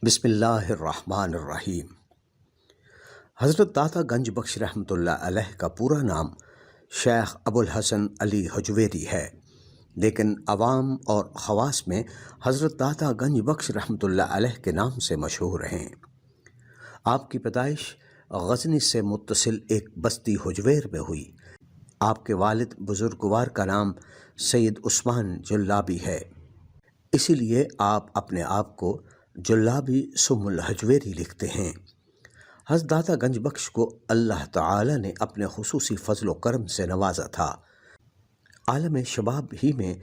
بسم اللہ الرحمن الرحیم۔ حضرت داتا گنج بخش رحمۃ اللہ علیہ کا پورا نام شیخ ابو الحسن علی حجویری ہے، لیکن عوام اور خواص میں حضرت داتا گنج بخش رحمۃ اللہ علیہ کے نام سے مشہور ہیں۔ آپ کی پیدائش غزنی سے متصل ایک بستی حجویر میں ہوئی۔ آپ کے والد بزرگوار کا نام سید عثمان جلابی ہے، اسی لیے آپ اپنے آپ کو جلابی سم الحجویری لکھتے ہیں۔ حضرت داتا گنج بخش کو اللہ تعالی نے اپنے خصوصی فضل و کرم سے نوازا تھا۔ عالم شباب ہی میں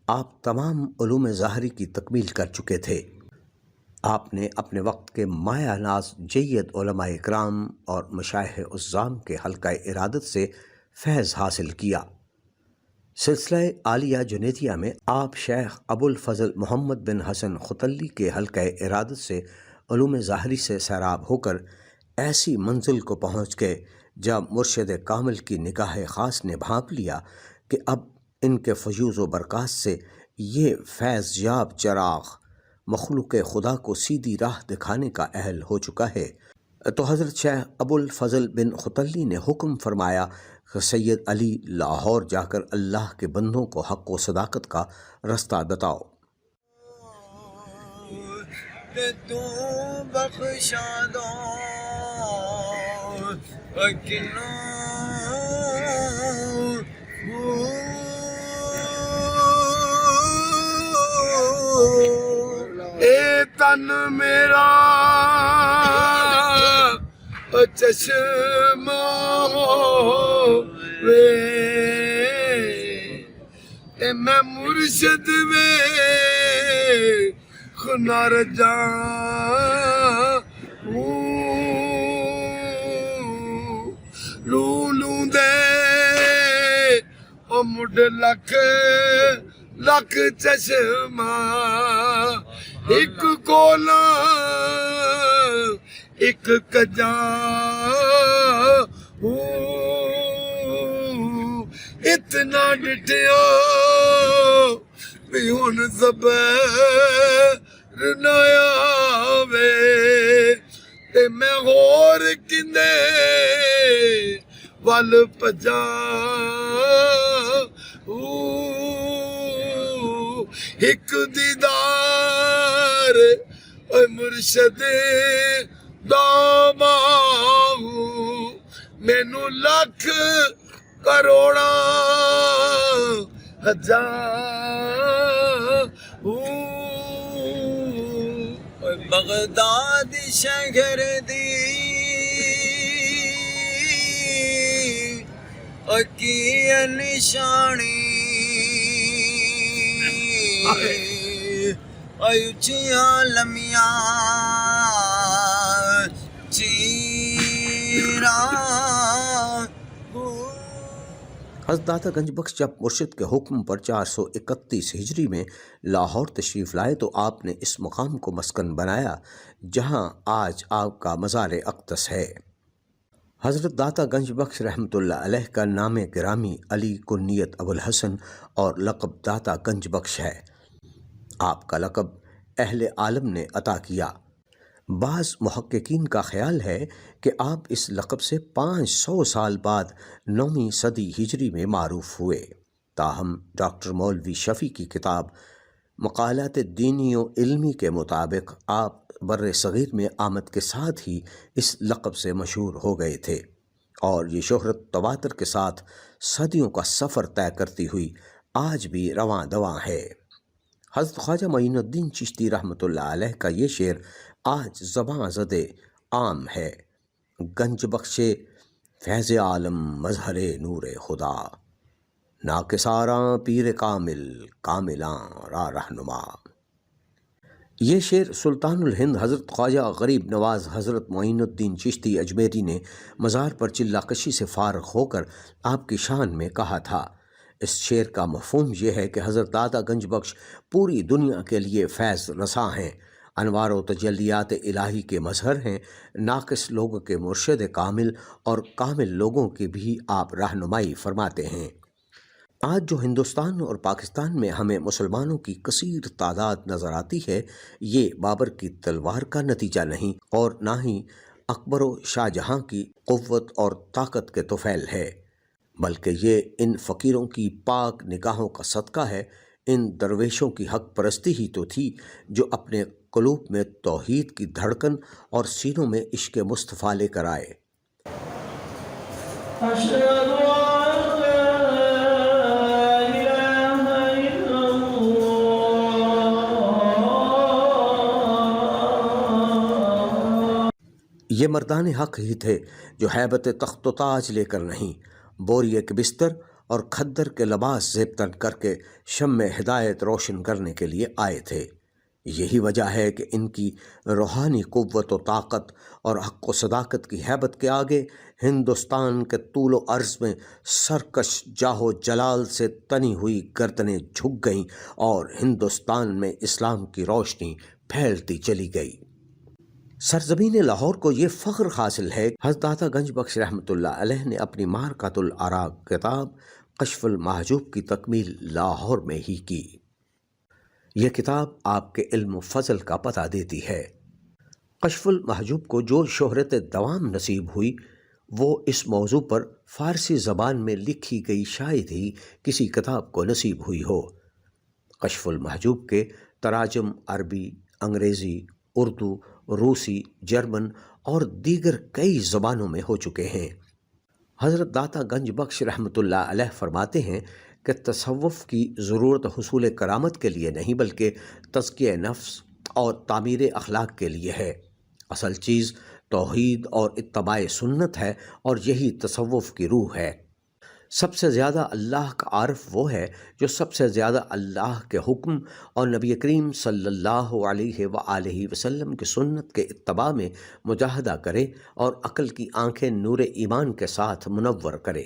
آپ تمام علوم ظاہری کی تکمیل کر چکے تھے۔ آپ نے اپنے وقت کے مایہ ناز جید علماء اکرام اور مشائخ عظام کے حلقہ ارادت سے فیض حاصل کیا۔ سلسلہ عالیہ جنیدیہ میں آپ شیخ ابو الفضل محمد بن حسن ختلی کے حلقہ ارادت سے علوم ظاہری سے سیراب ہو کر ایسی منزل کو پہنچ گئے جب مرشد کامل کی نگاہ خاص نے بھانپ لیا کہ اب ان کے فیوض و برکات سے یہ فیض یاب چراغ مخلوق خدا کو سیدھی راہ دکھانے کا اہل ہو چکا ہے، تو حضرت شیخ ابو الفضل بن ختلی نے حکم فرمایا کہ سید علی لاہور جا کر اللہ کے بندوں کو حق و صداقت کا رستہ بتاؤ۔ تو بخشا دو اے تن میرا چشمہ وے اے میں مرشد وے خنار جان لوں دے او مڈ لکھ لکھ چشمہ ایک کولا ایک کجا اتنا ڈٹیا بھی ہن زبر نہ آوے تے میں غور کندے ول پجا ایک دیدار اے مرشد داما مینو لکھ کروڑا ہزار بغداد شہر دی کی نشانی اچھیاں لمیاں چیرا۔ حضرت داتا گنج بخش جب مرشد کے حکم پر 431 ہجری میں لاہور تشریف لائے تو آپ نے اس مقام کو مسکن بنایا جہاں آج آپ کا مزار اقدس ہے۔ حضرت داتا گنج بخش رحمۃ اللہ علیہ کا نام گرامی علی کنیت ابو الحسن اور لقب داتا گنج بخش ہے۔ آپ کا لقب اہل عالم نے عطا کیا۔ بعض محققین کا خیال ہے کہ آپ اس لقب سے 500 سال بعد 9ویں صدی ہجری میں معروف ہوئے، تاہم ڈاکٹر مولوی شفیع کی کتاب مقالات دینی و علمی کے مطابق آپ بر صغیر میں آمد کے ساتھ ہی اس لقب سے مشہور ہو گئے تھے، اور یہ شہرت تواتر کے ساتھ صدیوں کا سفر طے کرتی ہوئی آج بھی رواں دواں ہے۔ حضرت خواجہ معین الدین چشتی رحمۃ اللہ علیہ کا یہ شعر آج زباں زدِ عام ہے: گنج بخش فیض عالم مظہر نور خدا، ناکساراں پیر کامل کاملاں راہ رہنما۔ یہ شعر سلطان الہند حضرت خواجہ غریب نواز حضرت معین الدین چشتی اجمیری نے مزار پر چلہ کشی سے فارغ ہو کر آپ کی شان میں کہا تھا۔ اس شعر کا مفہوم یہ ہے کہ حضرت داتا گنج بخش پوری دنیا کے لیے فیض رساں ہیں، انوار و تجلیات الہی کے مظہر ہیں، ناقص لوگوں کے مرشد کامل اور کامل لوگوں کی بھی آپ رہنمائی فرماتے ہیں۔ آج جو ہندوستان اور پاکستان میں ہمیں مسلمانوں کی کثیر تعداد نظر آتی ہے، یہ بابر کی تلوار کا نتیجہ نہیں اور نہ ہی اکبر و شاہ جہاں کی قوت اور طاقت کے طفیل ہے، بلکہ یہ ان فقیروں کی پاک نگاہوں کا صدقہ ہے، ان درویشوں کی حق پرستی ہی تو تھی جو اپنے قلوب میں توحید کی دھڑکن اور سینوں میں عشق مصطفیٰ لے کر آئے۔ أشهد أن لا إله إلا الله. یہ مردان حق ہی تھے جو ہیبت تخت و تاج لے کر نہیں، بوریے کے بستر اور کھدر کے لباس زیب تن کر کے شمع ہدایت روشن کرنے کے لیے آئے تھے۔ یہی وجہ ہے کہ ان کی روحانی قوت و طاقت اور حق و صداقت کی ہیبت کے آگے ہندوستان کے طول و عرض میں سرکش جاہ و جلال سے تنی ہوئی گردنیں جھک گئیں اور ہندوستان میں اسلام کی روشنی پھیلتی چلی گئی۔ سرزمین لاہور کو یہ فخر حاصل ہے کہ حضرت داتا گنج بخش رحمۃ اللہ علیہ نے اپنی معرکۃ الآراء کتاب کشف المحجوب کی تکمیل لاہور میں ہی کی۔ یہ کتاب آپ کے علم و فضل کا پتہ دیتی ہے۔ کشف المحجوب کو جو شہرت دوام نصیب ہوئی وہ اس موضوع پر فارسی زبان میں لکھی گئی شاید ہی کسی کتاب کو نصیب ہوئی ہو۔ کشف المحجوب کے تراجم عربی، انگریزی، اردو، روسی، جرمن اور دیگر کئی زبانوں میں ہو چکے ہیں۔ حضرت داتا گنج بخش رحمۃ اللہ علیہ فرماتے ہیں کہ تصوف کی ضرورت حصول کرامت کے لیے نہیں بلکہ تزکیہ نفس اور تعمیر اخلاق کے لیے ہے۔ اصل چیز توحید اور اتباع سنت ہے اور یہی تصوف کی روح ہے۔ سب سے زیادہ اللہ کا عارف وہ ہے جو سب سے زیادہ اللہ کے حکم اور نبی کریم صلی اللہ علیہ وآلہ وسلم کی سنت کے اتباع میں مجاہدہ کرے اور عقل کی آنکھیں نور ایمان کے ساتھ منور کرے۔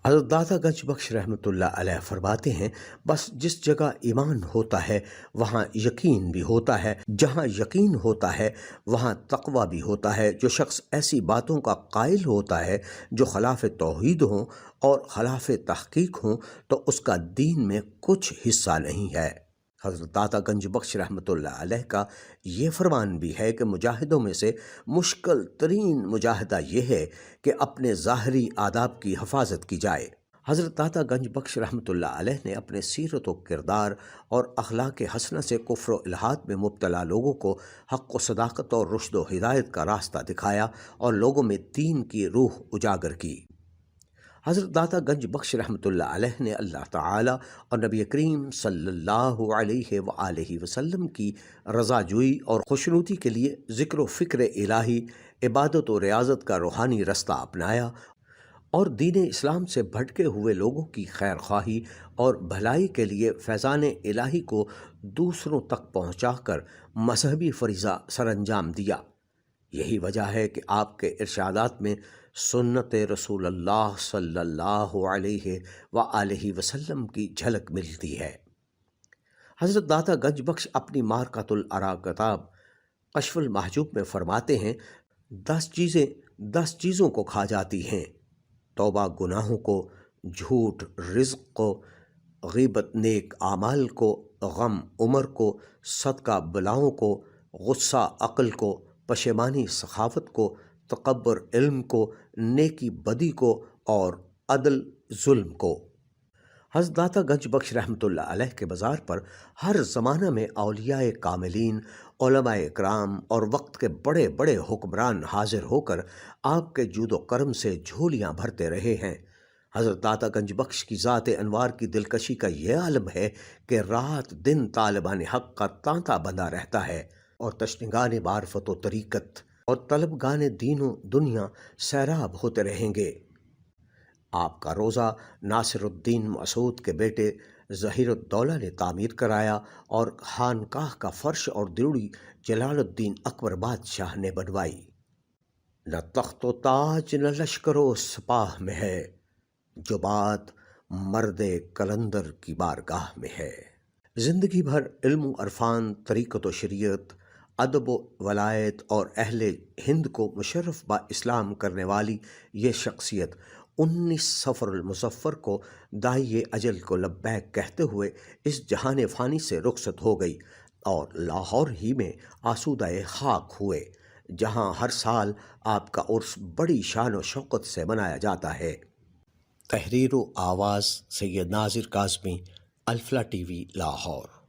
حضرت داتا گنج بخش رحمۃ اللہ علیہ فرماتے ہیں، بس جس جگہ ایمان ہوتا ہے وہاں یقین بھی ہوتا ہے، جہاں یقین ہوتا ہے وہاں تقوی بھی ہوتا ہے۔ جو شخص ایسی باتوں کا قائل ہوتا ہے جو خلاف توحید ہوں اور خلاف تحقیق ہوں تو اس کا دین میں کچھ حصہ نہیں ہے۔ حضرت داتا گنج بخش رحمۃ اللہ علیہ کا یہ فرمان بھی ہے کہ مجاہدوں میں سے مشکل ترین مجاہدہ یہ ہے کہ اپنے ظاہری آداب کی حفاظت کی جائے۔ حضرت داتا گنج بخش رحمۃ اللہ علیہ نے اپنے سیرت و کردار اور اخلاق حسنہ سے کفر و الحاد میں مبتلا لوگوں کو حق و صداقت اور رشد و ہدایت کا راستہ دکھایا اور لوگوں میں دین کی روح اجاگر کی۔ حضرت داتا گنج بخش رحمۃ اللہ علیہ نے اللہ تعالی اور نبی کریم صلی اللہ علیہ وآلہ وسلم کی رضا جوئی اور خوشنودی کے لیے ذکر و فکر الہی، عبادت و ریاضت کا روحانی رستہ اپنایا اور دین اسلام سے بھٹکے ہوئے لوگوں کی خیر خواہی اور بھلائی کے لیے فیضان الہی کو دوسروں تک پہنچا کر مذہبی فریضہ سر انجام دیا۔ یہی وجہ ہے کہ آپ کے ارشادات میں سنت رسول اللہ صلی اللہ علیہ وآلہ وسلم کی جھلک ملتی ہے۔ حضرت داتا گنج بخش اپنی معرکۃ الآراء کتاب کشف المحجوب میں فرماتے ہیں، 10 چیزوں کو کھا جاتی ہیں: توبہ گناہوں کو، جھوٹ رزق کو، غیبت نیک اعمال کو، غم عمر کو، صدقہ بلاؤں کو، غصہ عقل کو، پشیمانی سخاوت کو، تکبر علم کو، نیکی بدی کو اور عدل ظلم کو۔ حضرت داتا گنج بخش رحمۃ اللہ علیہ کے مزار پر ہر زمانہ میں اولیاء کاملین، علماء اکرام اور وقت کے بڑے بڑے حکمران حاضر ہو کر آپ کے جود و کرم سے جھولیاں بھرتے رہے ہیں۔ حضرت داتا گنج بخش کی ذات انوار کی دلکشی کا یہ عالم ہے کہ رات دن طالبان حق کا تانتا بندھا رہتا ہے اور تشنگان معرفت و طریقت اور طلبگان دین و دنیا سیراب ہوتے رہیں گے۔ آپ کا روزہ ناصر الدین مسعود کے بیٹے ظہیر الدولہ نے تعمیر کرایا اور خانقاہ کا فرش اور دروڑی جلال الدین اکبر بادشاہ نے بنوائی۔ نہ تخت و تاج نہ لشکر و سپاہ میں ہے، جو بات مرد کلندر کی بارگاہ میں ہے۔ زندگی بھر علم و عرفان، طریقت و شریعت، ادب و ولایت اور اہل ہند کو مشرف با اسلام کرنے والی یہ شخصیت 19 سفر المظفر کو داعی اجل کو لبیک کہتے ہوئے اس جہان فانی سے رخصت ہو گئی اور لاہور ہی میں آسودہ خاک ہوئے، جہاں ہر سال آپ کا عرس بڑی شان و شوقت سے منایا جاتا ہے۔ تحریر و آواز سید ناظر کاظمی، الفلا ٹی وی، لاہور۔